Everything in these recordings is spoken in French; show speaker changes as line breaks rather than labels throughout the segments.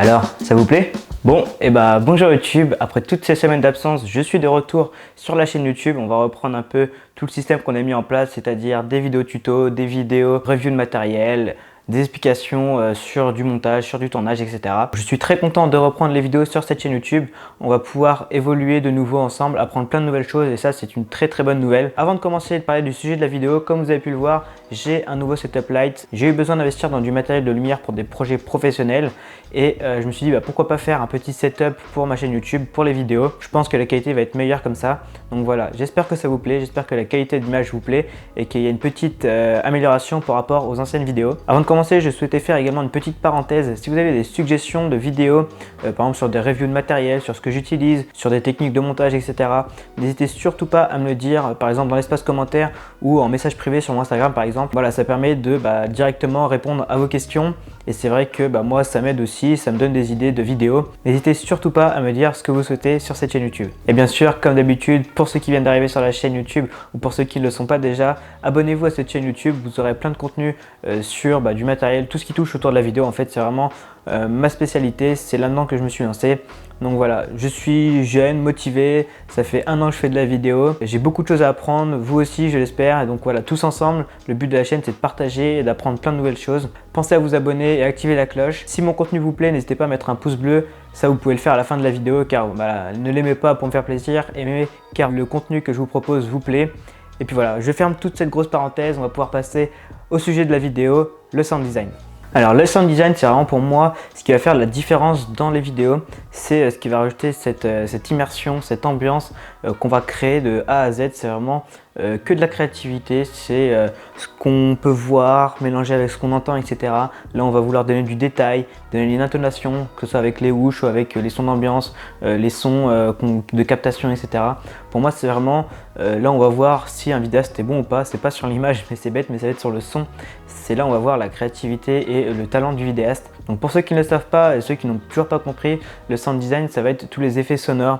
Alors, ça vous plaît? Bon, et bah bonjour YouTube, après toutes ces semaines d'absence, je suis de retour sur la chaîne YouTube. On va reprendre un peu tout le système qu'on a mis en place, c'est-à-dire des vidéos tuto, des vidéos review de matériel, des explications sur du montage, sur du tournage, etc. Je suis très content de reprendre les vidéos sur cette chaîne YouTube. On va pouvoir évoluer de nouveau ensemble, apprendre plein de nouvelles choses et ça c'est une très bonne nouvelle. Avant de commencer de parler du sujet de la vidéo, comme vous avez pu le voir, j'ai un nouveau setup light. J'ai eu besoin d'investir dans du matériel de lumière pour des projets professionnels et je me suis dit pourquoi pas faire un petit setup pour ma chaîne YouTube, pour les vidéos. Je pense que la qualité va être meilleure comme ça. Donc voilà, j'espère que ça vous plaît, j'espère que la qualité d'image vous plaît et qu'il y a une petite amélioration par rapport aux anciennes vidéos. Avant de commencer, je souhaitais faire également une petite parenthèse. Si vous avez des suggestions de vidéos, par exemple sur des reviews de matériel, sur ce que j'utilise, sur des techniques de montage, etc., n'hésitez surtout pas à me le dire, par exemple dans l'espace commentaire ou en message privé sur mon Instagram par exemple. Voilà, ça permet de directement répondre à vos questions et c'est vrai que moi ça m'aide aussi, ça me donne des idées de vidéos. N'hésitez surtout pas à me dire ce que vous souhaitez sur cette chaîne YouTube. Et bien sûr, comme d'habitude, pour ceux qui viennent d'arriver sur la chaîne YouTube ou pour ceux qui ne le sont pas déjà, abonnez-vous à cette chaîne YouTube, vous aurez plein de contenu sur du matériel, tout ce qui touche autour de la vidéo. En fait, c'est vraiment ma spécialité, c'est là-dedans que je me suis lancé. Donc voilà, je suis jeune, motivé, ça fait 1 an que je fais de la vidéo, j'ai beaucoup de choses à apprendre, vous aussi je l'espère, et donc voilà, tous ensemble, le but de la chaîne c'est de partager et d'apprendre plein de nouvelles choses. Pensez à vous abonner et activer la cloche. Si mon contenu vous plaît, n'hésitez pas à mettre un pouce bleu, ça vous pouvez le faire à la fin de la vidéo car ne l'aimez pas pour me faire plaisir, aimez car le contenu que je vous propose vous plaît. Et puis voilà, je ferme toute cette grosse parenthèse, on va pouvoir passer au sujet de la vidéo, le sound design. Alors le sound design, c'est vraiment pour moi ce qui va faire la différence dans les vidéos, c'est ce qui va rajouter cette immersion, cette ambiance qu'on va créer de A à Z. C'est vraiment que de la créativité, c'est ce qu'on peut voir, mélanger avec ce qu'on entend, etc. Là on va vouloir donner du détail, donner une intonation, que ce soit avec les whoosh ou avec les sons d'ambiance, les sons de captation, etc. Pour moi c'est vraiment, là on va voir si un vidéaste est bon ou pas, c'est pas sur l'image mais c'est bête, mais ça va être sur le son. C'est là on va voir la créativité et le talent du vidéaste. Donc pour ceux qui ne le savent pas et ceux qui n'ont toujours pas compris, le sound design ça va être tous les effets sonores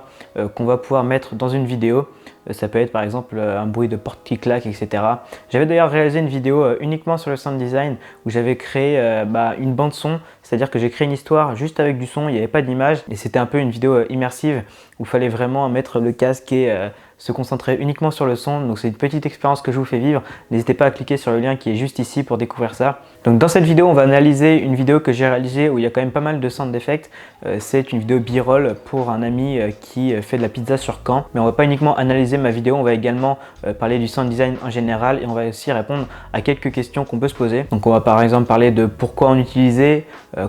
qu'on va pouvoir mettre dans une vidéo. Ça peut être par exemple un bruit de porte qui claque, etc. J'avais d'ailleurs réalisé une vidéo uniquement sur le sound design où j'avais créé une bande son, c'est-à-dire que j'ai créé une histoire juste avec du son, il n'y avait pas d'image et c'était un peu une vidéo immersive où il fallait vraiment mettre le casque et se concentrer uniquement sur le son. Donc c'est une petite expérience que je vous fais vivre. N'hésitez pas à cliquer sur le lien qui est juste ici pour découvrir ça. Donc dans cette vidéo, on va analyser une vidéo que j'ai réalisée où il y a quand même pas mal de sound effects. C'est une vidéo b-roll pour un ami qui fait de la pizza sur Caen. Mais on va pas uniquement analyser ma vidéo, on va également parler du sound design en général et on va aussi répondre à quelques questions qu'on peut se poser. Donc on va par exemple parler de pourquoi on utilisait,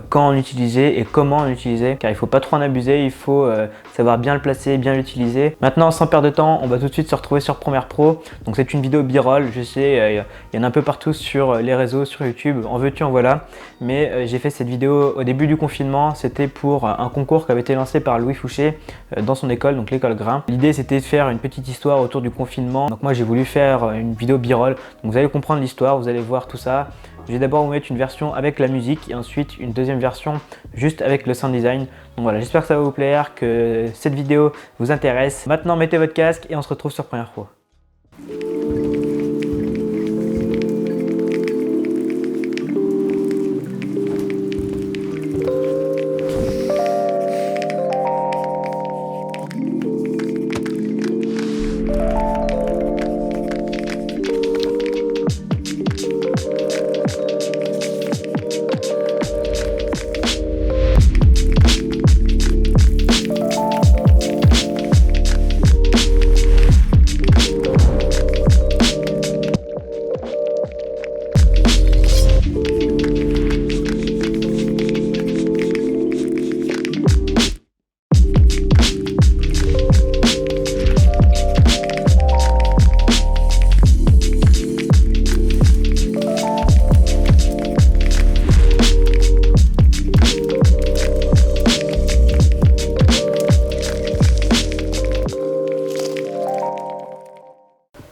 quand on utilisait et comment on utilisait. Car il faut pas trop en abuser, il faut savoir bien le placer, bien l'utiliser. Maintenant, sans perdre de temps, on va tout de suite se retrouver sur Premiere Pro. Donc c'est une vidéo b-roll, je sais, il y en a un peu partout sur les réseaux, sur YouTube, en veux-tu, en voilà. Mais j'ai fait cette vidéo au début du confinement, c'était pour un concours qui avait été lancé par Louis Fouché dans son école, donc l'école Grain. L'idée c'était de faire une petite histoire autour du confinement. Donc moi j'ai voulu faire une vidéo b-roll. Donc vous allez comprendre l'histoire, vous allez voir tout ça. Je vais d'abord vous mettre une version avec la musique et ensuite une deuxième version juste avec le sound design. Donc voilà, j'espère que ça va vous plaire, que cette vidéo vous intéresse. Maintenant mettez votre casque et on se retrouve sur Premiere Pro.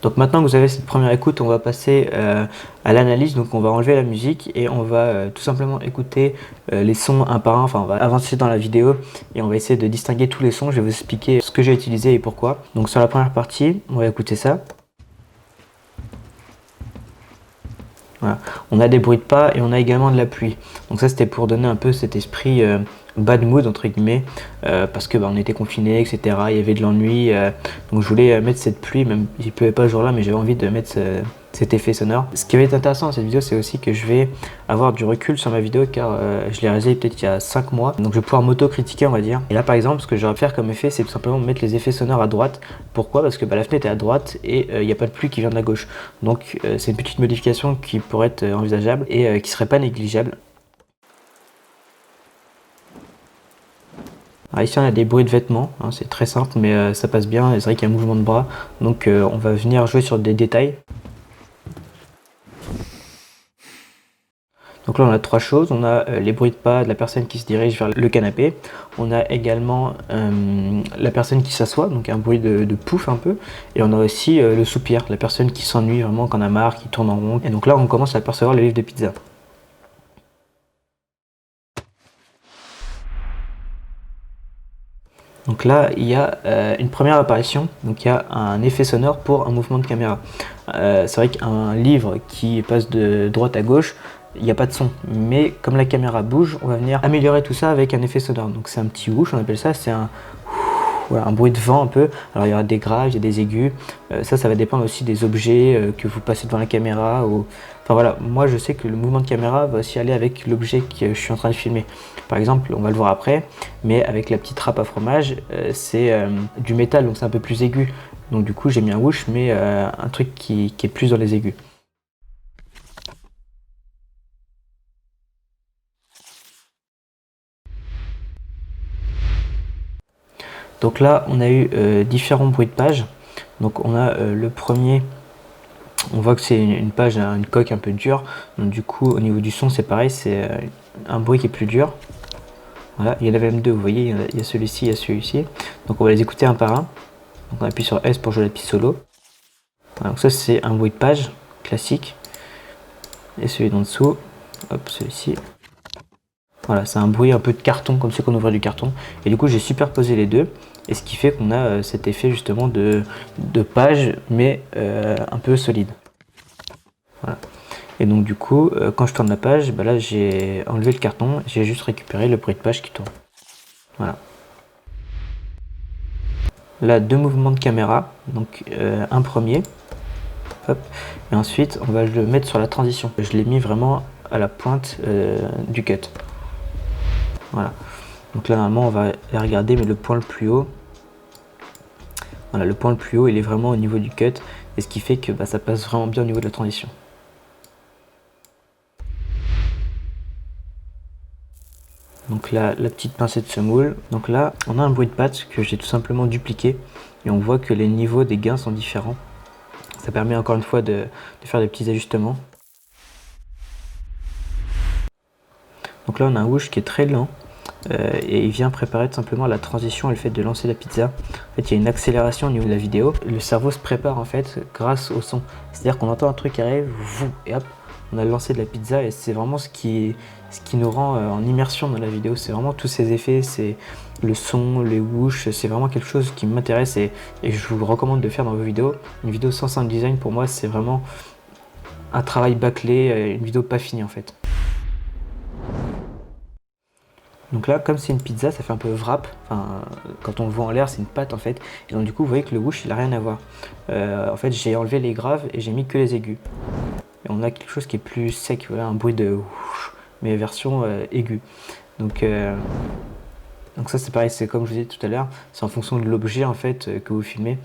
Donc maintenant que vous avez cette première écoute, on va passer à l'analyse. Donc on va enlever la musique et on va tout simplement écouter les sons un par un. Enfin on va avancer dans la vidéo et on va essayer de distinguer tous les sons. Je vais vous expliquer ce que j'ai utilisé et pourquoi. Donc sur la première partie, on va écouter ça. Voilà. On a des bruits de pas et on a également de la pluie. Donc ça c'était pour donner un peu cet esprit bad mood entre guillemets parce que on était confinés, etc. Il y avait de l'ennui, donc je voulais mettre cette pluie, même s'il pleuvait pas ce jour-là, mais j'avais envie de mettre cet effet sonore. Ce qui va être intéressant dans cette vidéo, c'est aussi que je vais avoir du recul sur ma vidéo car je l'ai réalisée peut-être il y a 5 mois, donc je vais pouvoir m'auto-critiquer, on va dire. Et là par exemple, ce que j'aurais pu faire comme effet, c'est tout simplement mettre les effets sonores à droite. Pourquoi? Parce que la fenêtre est à droite et il n'y a pas de pluie qui vient de la gauche. Donc c'est une petite modification qui pourrait être envisageable et qui serait pas négligeable. Alors ici on a des bruits de vêtements, hein, c'est très simple mais ça passe bien, c'est vrai qu'il y a un mouvement de bras, donc on va venir jouer sur des détails. Donc là on a 3 choses, on a les bruits de pas de la personne qui se dirige vers le canapé, on a également la personne qui s'assoit, donc un bruit de pouf un peu, et on a aussi le soupir, la personne qui s'ennuie vraiment, qui en a marre, qui tourne en rond, et donc là on commence à apercevoir le livre de pizza. Donc là, il y a une première apparition, donc il y a un effet sonore pour un mouvement de caméra. C'est vrai qu'un livre qui passe de droite à gauche, il n'y a pas de son. Mais comme la caméra bouge, on va venir améliorer tout ça avec un effet sonore. Donc c'est un petit whoosh, on appelle ça, c'est voilà, un bruit de vent un peu. Alors il y aura des graves, il y a des aigus. Ça va dépendre aussi des objets que vous passez devant la caméra. Enfin voilà, moi je sais que le mouvement de caméra va aussi aller avec l'objet que je suis en train de filmer. Par exemple, on va le voir après, mais avec la petite râpe à fromage, c'est du métal, donc c'est un peu plus aigu. Donc du coup j'ai mis un whoosh, mais un truc qui est plus dans les aigus. Donc là, on a eu différents bruits de page. Donc on a le premier, on voit que c'est une page, une coque un peu dure. Donc du coup, au niveau du son, c'est pareil, c'est un bruit qui est plus dur. Voilà, il y en avait même deux, vous voyez, il y a celui-ci, il y a celui-ci. Donc on va les écouter un par un. Donc on appuie sur S pour jouer la piste solo. Voilà, donc ça c'est un bruit de page classique. Et celui d'en dessous, hop, celui-ci. Voilà, c'est un bruit un peu de carton, comme si on ouvrait du carton. Et du coup, j'ai superposé les deux. Et ce qui fait qu'on a cet effet justement de page, mais un peu solide. Voilà. Et donc du coup, quand je tourne la page, bah là j'ai enlevé le carton, j'ai juste récupéré le bruit de page qui tourne. Voilà. Là, deux mouvements de caméra. Donc un premier. Hop. Et ensuite, on va le mettre sur la transition. Je l'ai mis vraiment à la pointe du cut. Voilà. Donc là normalement on va les regarder, mais le point le plus haut, voilà, le point le plus haut il est vraiment au niveau du cut, et ce qui fait que ça passe vraiment bien au niveau de la transition. Donc là la petite pincette se moule. Donc là on a un bruit de patte que j'ai tout simplement dupliqué, et on voit que les niveaux des gains sont différents. Ça permet encore une fois de faire des petits ajustements. Donc là on a un whoosh qui est très lent. Et il vient préparer tout simplement la transition et le fait de lancer la pizza. En fait, il y a une accélération au niveau de la vidéo. Le cerveau se prépare en fait grâce au son. C'est-à-dire qu'on entend un truc qui arrive, et hop, on a lancé de la pizza, et c'est vraiment ce qui nous rend en immersion dans la vidéo. C'est vraiment tous ces effets, c'est le son, les whoosh, c'est vraiment quelque chose qui m'intéresse, et je vous recommande de faire dans vos vidéos. Une vidéo sans sound design, pour moi, c'est vraiment un travail bâclé, une vidéo pas finie en fait. Donc là, comme c'est une pizza, ça fait un peu wrap. Enfin, quand on le voit en l'air, c'est une pâte en fait. Et donc du coup, vous voyez que le whoosh, il a rien à voir. En fait, j'ai enlevé les graves et j'ai mis que les aigus. Et on a quelque chose qui est plus sec, voilà, un bruit de whoosh, mais version aiguë. Donc ça, c'est pareil, c'est comme je vous disais tout à l'heure, c'est en fonction de l'objet en fait que vous filmez.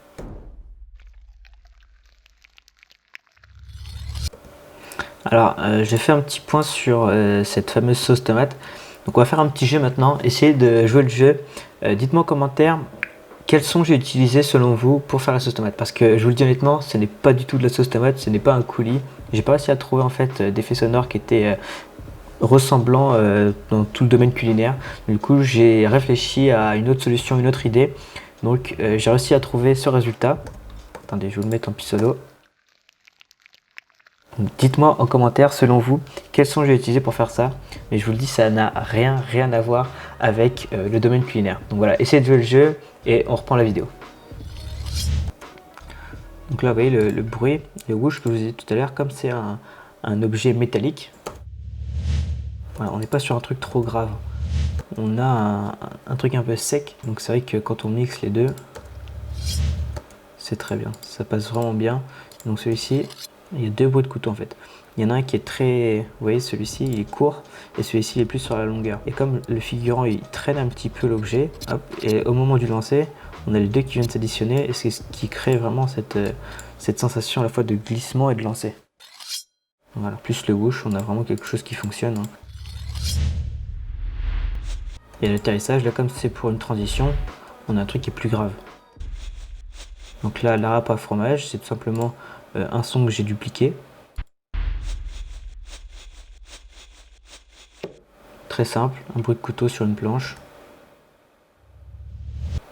Alors, j'ai fait un petit point sur cette fameuse sauce tomate. Donc on va faire un petit jeu maintenant, essayez de jouer le jeu. Dites-moi en commentaire quels sons j'ai utilisé selon vous pour faire la sauce tomate. Parce que je vous le dis honnêtement, ce n'est pas du tout de la sauce tomate, ce n'est pas un coulis. J'ai pas réussi à trouver en fait d'effets sonores qui étaient ressemblants dans tout le domaine culinaire. Du coup j'ai réfléchi à une autre solution, une autre idée. Donc j'ai réussi à trouver ce résultat. Attendez, je vais vous le mettre en solo. Dites-moi en commentaire selon vous quels sons j'ai utilisé pour faire ça, mais je vous le dis, ça n'a rien à voir avec le domaine culinaire. Donc voilà, essayez de jouer le jeu et on reprend la vidéo. Donc là vous voyez le bruit, le whoosh que je vous ai dit tout à l'heure, comme c'est un objet métallique. Voilà, on n'est pas sur un truc trop grave. on a un truc un peu sec. Donc c'est vrai que quand on mixe les deux, c'est très bien. Ça passe vraiment bien. Donc celui-ci, il y a deux bruits de couteau en fait. Il y en a un qui est très... Vous voyez, celui-ci, il est court et celui-ci, il est plus sur la longueur. Et comme le figurant, il traîne un petit peu l'objet, et au moment du lancer, on a les deux qui viennent s'additionner et c'est ce qui crée vraiment cette sensation à la fois de glissement et de lancer. Voilà, plus le whoosh, on a vraiment quelque chose qui fonctionne. Et l'atterrissage, là, comme c'est pour une transition, on a un truc qui est plus grave. Donc là, la râpe à fromage, c'est tout simplement un son que j'ai dupliqué. Très simple, un bruit de couteau sur une planche.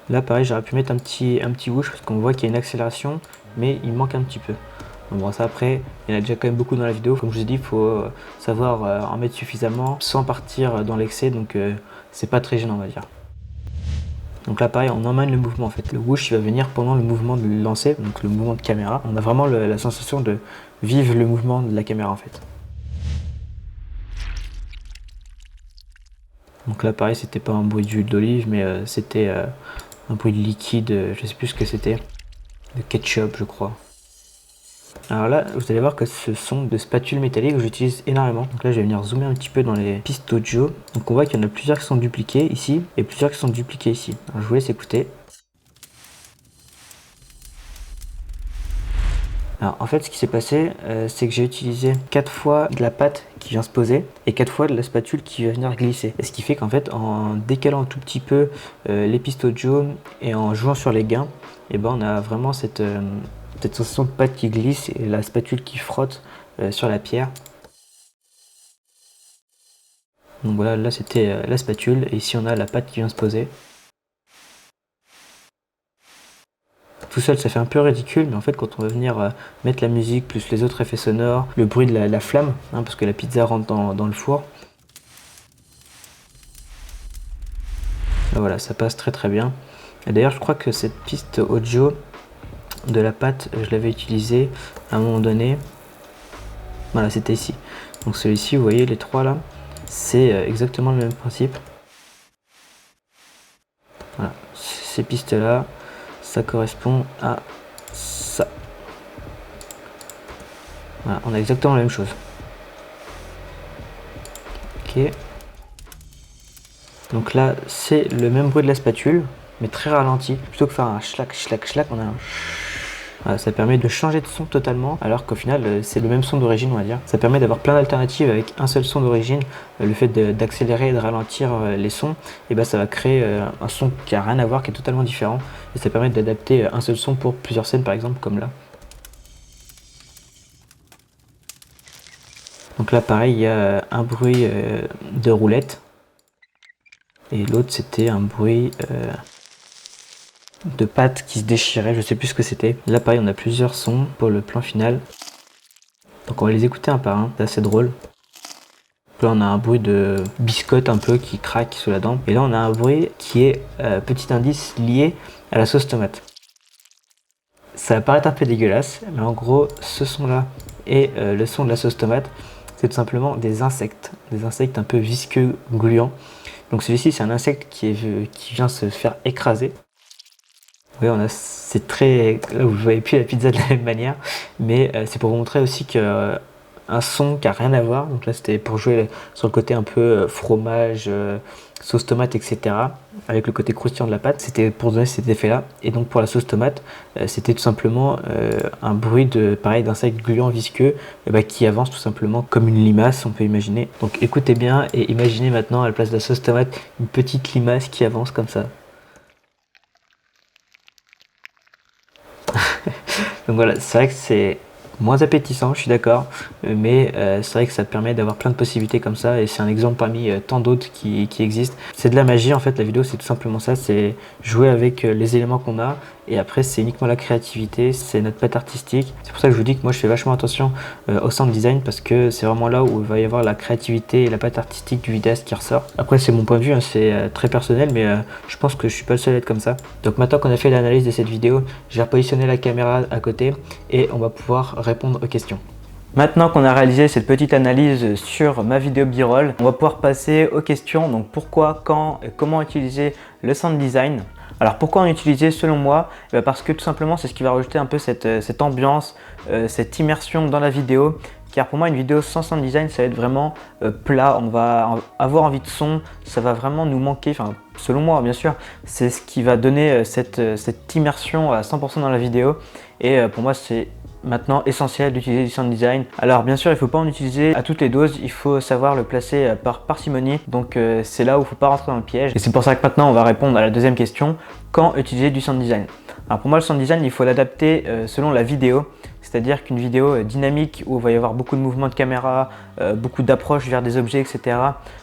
Là, pareil, j'aurais pu mettre un petit whoosh parce qu'on voit qu'il y a une accélération, mais il manque un petit peu. Bon, ça après, il y en a déjà quand même beaucoup dans la vidéo. Comme je vous ai dit, il faut savoir en mettre suffisamment sans partir dans l'excès, donc c'est pas très gênant, on va dire. Donc là, pareil, on emmène le mouvement en fait. Le whoosh, il va venir pendant le mouvement de lancer, donc le mouvement de caméra. On a vraiment la sensation de vivre le mouvement de la caméra en fait. Donc là, pareil, c'était pas un bruit d'huile d'olive, mais c'était un bruit de liquide, je sais plus ce que c'était, de ketchup, je crois. Alors là, vous allez voir que ce son de spatule métallique, j'utilise énormément. Donc là, je vais venir zoomer un petit peu dans les pistes audio. Donc on voit qu'il y en a plusieurs qui sont dupliquées ici et plusieurs qui sont dupliquées ici. Alors je vous laisse écouter. Alors en fait, ce qui s'est passé, c'est que j'ai utilisé 4 fois de la pâte qui vient se poser et 4 fois de la spatule qui va venir glisser. Et ce qui fait qu'en fait, en décalant un tout petit peu les pistes audio et en jouant sur les gains, et ben on a vraiment cette sensation de pâte qui glisse et la spatule qui frotte sur la pierre. Donc voilà, là c'était la spatule et ici on a la pâte qui vient se poser. Tout seul ça fait un peu ridicule, mais en fait quand on va venir mettre la musique plus les autres effets sonores, le bruit de la flamme, hein, parce que la pizza rentre dans le four. Là, voilà, ça passe très très bien. Et d'ailleurs je crois que cette piste audio de la pâte, je l'avais utilisée à un moment donné. Voilà, c'était ici. Donc celui-ci, vous voyez les trois là, c'est exactement le même principe. Voilà, ces pistes là, ça correspond à ça. Voilà, on a exactement la même chose. Ok. Donc là, c'est le même bruit de la spatule, mais très ralenti. Plutôt que faire un schlac, schlac, schlac, on a un... Voilà, ça permet de changer de son totalement, alors qu'au final, c'est le même son d'origine, on va dire. Ça permet d'avoir plein d'alternatives avec un seul son d'origine. Le fait d'accélérer et de ralentir les sons, et ben ça va créer un son qui a rien à voir, qui est totalement différent. Et ça permet d'adapter un seul son pour plusieurs scènes, par exemple, comme là. Donc là, pareil, il y a un bruit de roulette. Et l'autre, c'était un bruit de pâte qui se déchirait, je sais plus ce que c'était. Là, pareil, on a plusieurs sons pour le plan final. Donc on va les écouter un par un, c'est assez drôle. Là, on a un bruit de biscotte un peu qui craque sous la dent. Et là, on a un bruit qui est, petit indice, lié à la sauce tomate. Ça va paraître un peu dégueulasse, mais en gros, ce son-là et le son de la sauce tomate, c'est tout simplement des insectes un peu visqueux, gluants. Donc celui-ci, c'est un insecte qui vient se faire écraser. Oui, c'est très... Là, vous ne voyez plus la pizza de la même manière, mais c'est pour vous montrer aussi que un son qui n'a rien à voir. Donc là, c'était pour jouer sur le côté un peu fromage, sauce tomate, etc. Avec le côté croustillant de la pâte. C'était pour donner cet effet-là. Et donc pour la sauce tomate, c'était tout simplement un bruit pareil, d'insectes gluants visqueux qui avance tout simplement comme une limace, on peut imaginer. Donc écoutez bien et imaginez maintenant à la place de la sauce tomate une petite limace qui avance comme ça. Donc voilà, c'est vrai que c'est moins appétissant, je suis d'accord, mais c'est vrai que ça permet d'avoir plein de possibilités comme ça et c'est un exemple parmi tant d'autres qui existent. C'est de la magie en fait, la vidéo c'est tout simplement ça, c'est jouer avec les éléments qu'on a et après c'est uniquement la créativité, c'est notre patte artistique. C'est pour ça que je vous dis que moi je fais vachement attention au sound design parce que c'est vraiment là où il va y avoir la créativité et la patte artistique du vidéaste qui ressort. Après c'est mon point de vue, hein, c'est très personnel, mais je pense que je suis pas le seul à être comme ça. Donc maintenant qu'on a fait l'analyse de cette vidéo, je vais repositionner la caméra à côté et on va pouvoir répondre aux questions. Maintenant qu'on a réalisé cette petite analyse sur ma vidéo B-roll, on va pouvoir passer aux questions. Donc pourquoi, quand et comment utiliser le sound design. Alors pourquoi en utiliser selon moi? Parce que tout simplement c'est ce qui va rajouter un peu cette ambiance, cette immersion dans la vidéo. Car pour moi une vidéo sans sound design ça va être vraiment plat, on va avoir envie de son, ça va vraiment nous manquer, enfin selon moi bien sûr, c'est ce qui va donner cette immersion à 100% dans la vidéo. Et pour moi c'est maintenant essentiel d'utiliser du sound design. Alors bien sûr il ne faut pas en utiliser à toutes les doses, il faut savoir le placer par parcimonie, donc c'est là où il ne faut pas rentrer dans le piège. Et c'est pour ça que maintenant on va répondre à la deuxième question, quand utiliser du sound design? Alors pour moi le sound design il faut l'adapter selon la vidéo, c'est-à-dire qu'une vidéo dynamique où il va y avoir beaucoup de mouvements de caméra, beaucoup d'approches vers des objets, etc.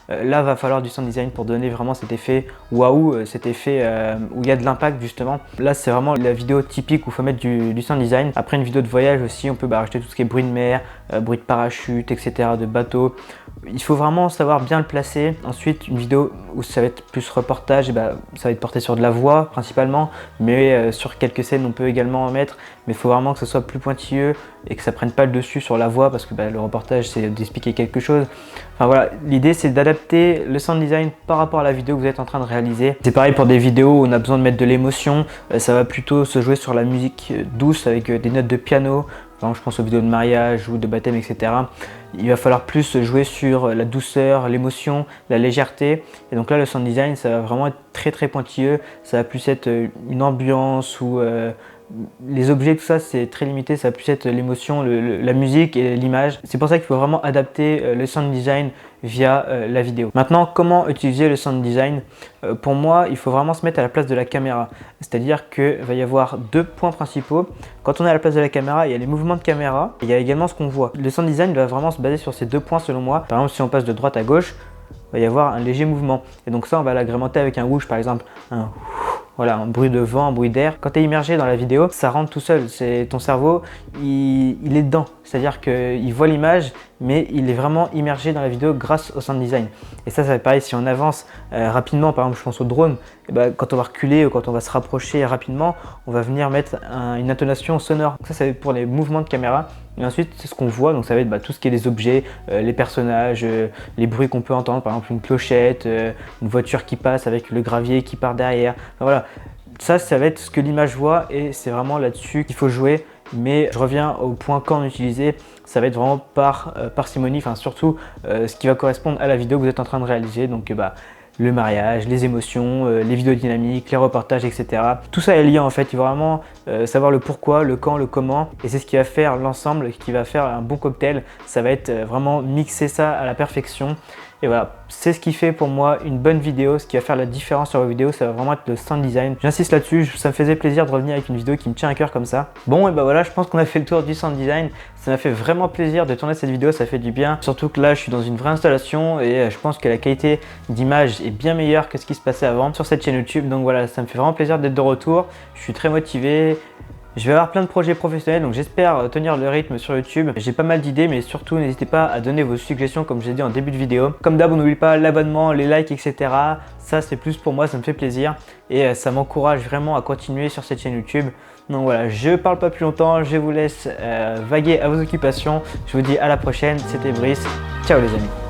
Là va falloir du sound design pour donner vraiment cet effet waouh, cet effet où il y a de l'impact justement. Là c'est vraiment la vidéo typique où il faut mettre du sound design. Après une vidéo de voyage aussi, on peut rajouter tout ce qui est bruit de mer, bruit de parachute, etc. de bateau. Il faut vraiment savoir bien le placer. Ensuite une vidéo où ça va être plus reportage, et ça va être porté sur de la voix principalement, mais sur quelques scènes on peut également en mettre. Mais il faut vraiment que ce soit plus pointilleux et que ça prenne pas le dessus sur la voix, parce que le reportage c'est d'expliquer quelque chose. Enfin voilà, l'idée c'est d'adapter le sound design par rapport à la vidéo que vous êtes en train de réaliser. C'est pareil pour des vidéos où on a besoin de mettre de l'émotion, ça va plutôt se jouer sur la musique douce avec des notes de piano. Par exemple, je pense aux vidéos de mariage ou de baptême, etc. Il va falloir plus jouer sur la douceur, l'émotion, la légèreté. Et donc là, le sound design, ça va vraiment être très très pointilleux. Ça va plus être une ambiance ou les objets, tout ça, c'est très limité. Ça va plus être l'émotion, la musique et l'image. C'est pour ça qu'il faut vraiment adapter le sound design via la vidéo. Maintenant, comment utiliser le sound design? Pour moi, il faut vraiment se mettre à la place de la caméra. C'est-à-dire qu'il va y avoir deux points principaux. Quand on est à la place de la caméra, il y a les mouvements de caméra et il y a également ce qu'on voit. Le sound design va vraiment se baser sur ces deux points selon moi. Par exemple, si on passe de droite à gauche, il va y avoir un léger mouvement. Et donc ça, on va l'agrémenter avec un whoosh par exemple. Voilà, un bruit de vent, un bruit d'air. Quand tu es immergé dans la vidéo, ça rentre tout seul. C'est ton cerveau, il est dedans. C'est-à-dire qu'il voit l'image, mais il est vraiment immergé dans la vidéo grâce au sound design. Et ça va être pareil si on avance rapidement. Par exemple, je pense au drone. Quand on va reculer ou quand on va se rapprocher rapidement, on va venir mettre une intonation sonore. Donc ça va être pour les mouvements de caméra. Et ensuite, c'est ce qu'on voit. Donc ça va être tout ce qui est les objets, les personnages, les bruits qu'on peut entendre. Par exemple, une clochette, une voiture qui passe avec le gravier qui part derrière. Enfin, voilà. Ça va être ce que l'image voit et c'est vraiment là-dessus qu'il faut jouer. Mais je reviens au point quand utiliser, ça va être vraiment par parcimonie, enfin surtout ce qui va correspondre à la vidéo que vous êtes en train de réaliser. Donc le mariage, les émotions, les vidéos dynamiques, les reportages, etc. Tout ça est lié en fait, il faut vraiment savoir le pourquoi, le quand, le comment. Et c'est ce qui va faire l'ensemble, qui va faire un bon cocktail. Ça va être vraiment mixer ça à la perfection. Et voilà, c'est ce qui fait pour moi une bonne vidéo, ce qui va faire la différence sur vos vidéos, ça va vraiment être le sound design. J'insiste là-dessus, ça me faisait plaisir de revenir avec une vidéo qui me tient à cœur comme ça. Bon, et voilà, je pense qu'on a fait le tour du sound design. Ça m'a fait vraiment plaisir de tourner cette vidéo, ça fait du bien. Surtout que là, je suis dans une vraie installation et je pense que la qualité d'image est bien meilleure que ce qui se passait avant sur cette chaîne YouTube. Donc voilà, ça me fait vraiment plaisir d'être de retour. Je suis très motivé. Je vais avoir plein de projets professionnels, donc j'espère tenir le rythme sur YouTube. J'ai pas mal d'idées, mais surtout n'hésitez pas à donner vos suggestions comme je l'ai dit en début de vidéo. Comme d'hab, n'oubliez pas l'abonnement, les likes, etc. Ça c'est plus pour moi, ça me fait plaisir et ça m'encourage vraiment à continuer sur cette chaîne YouTube. Donc voilà, je parle pas plus longtemps, je vous laisse vaguer à vos occupations. Je vous dis à la prochaine, c'était Brice. Ciao les amis.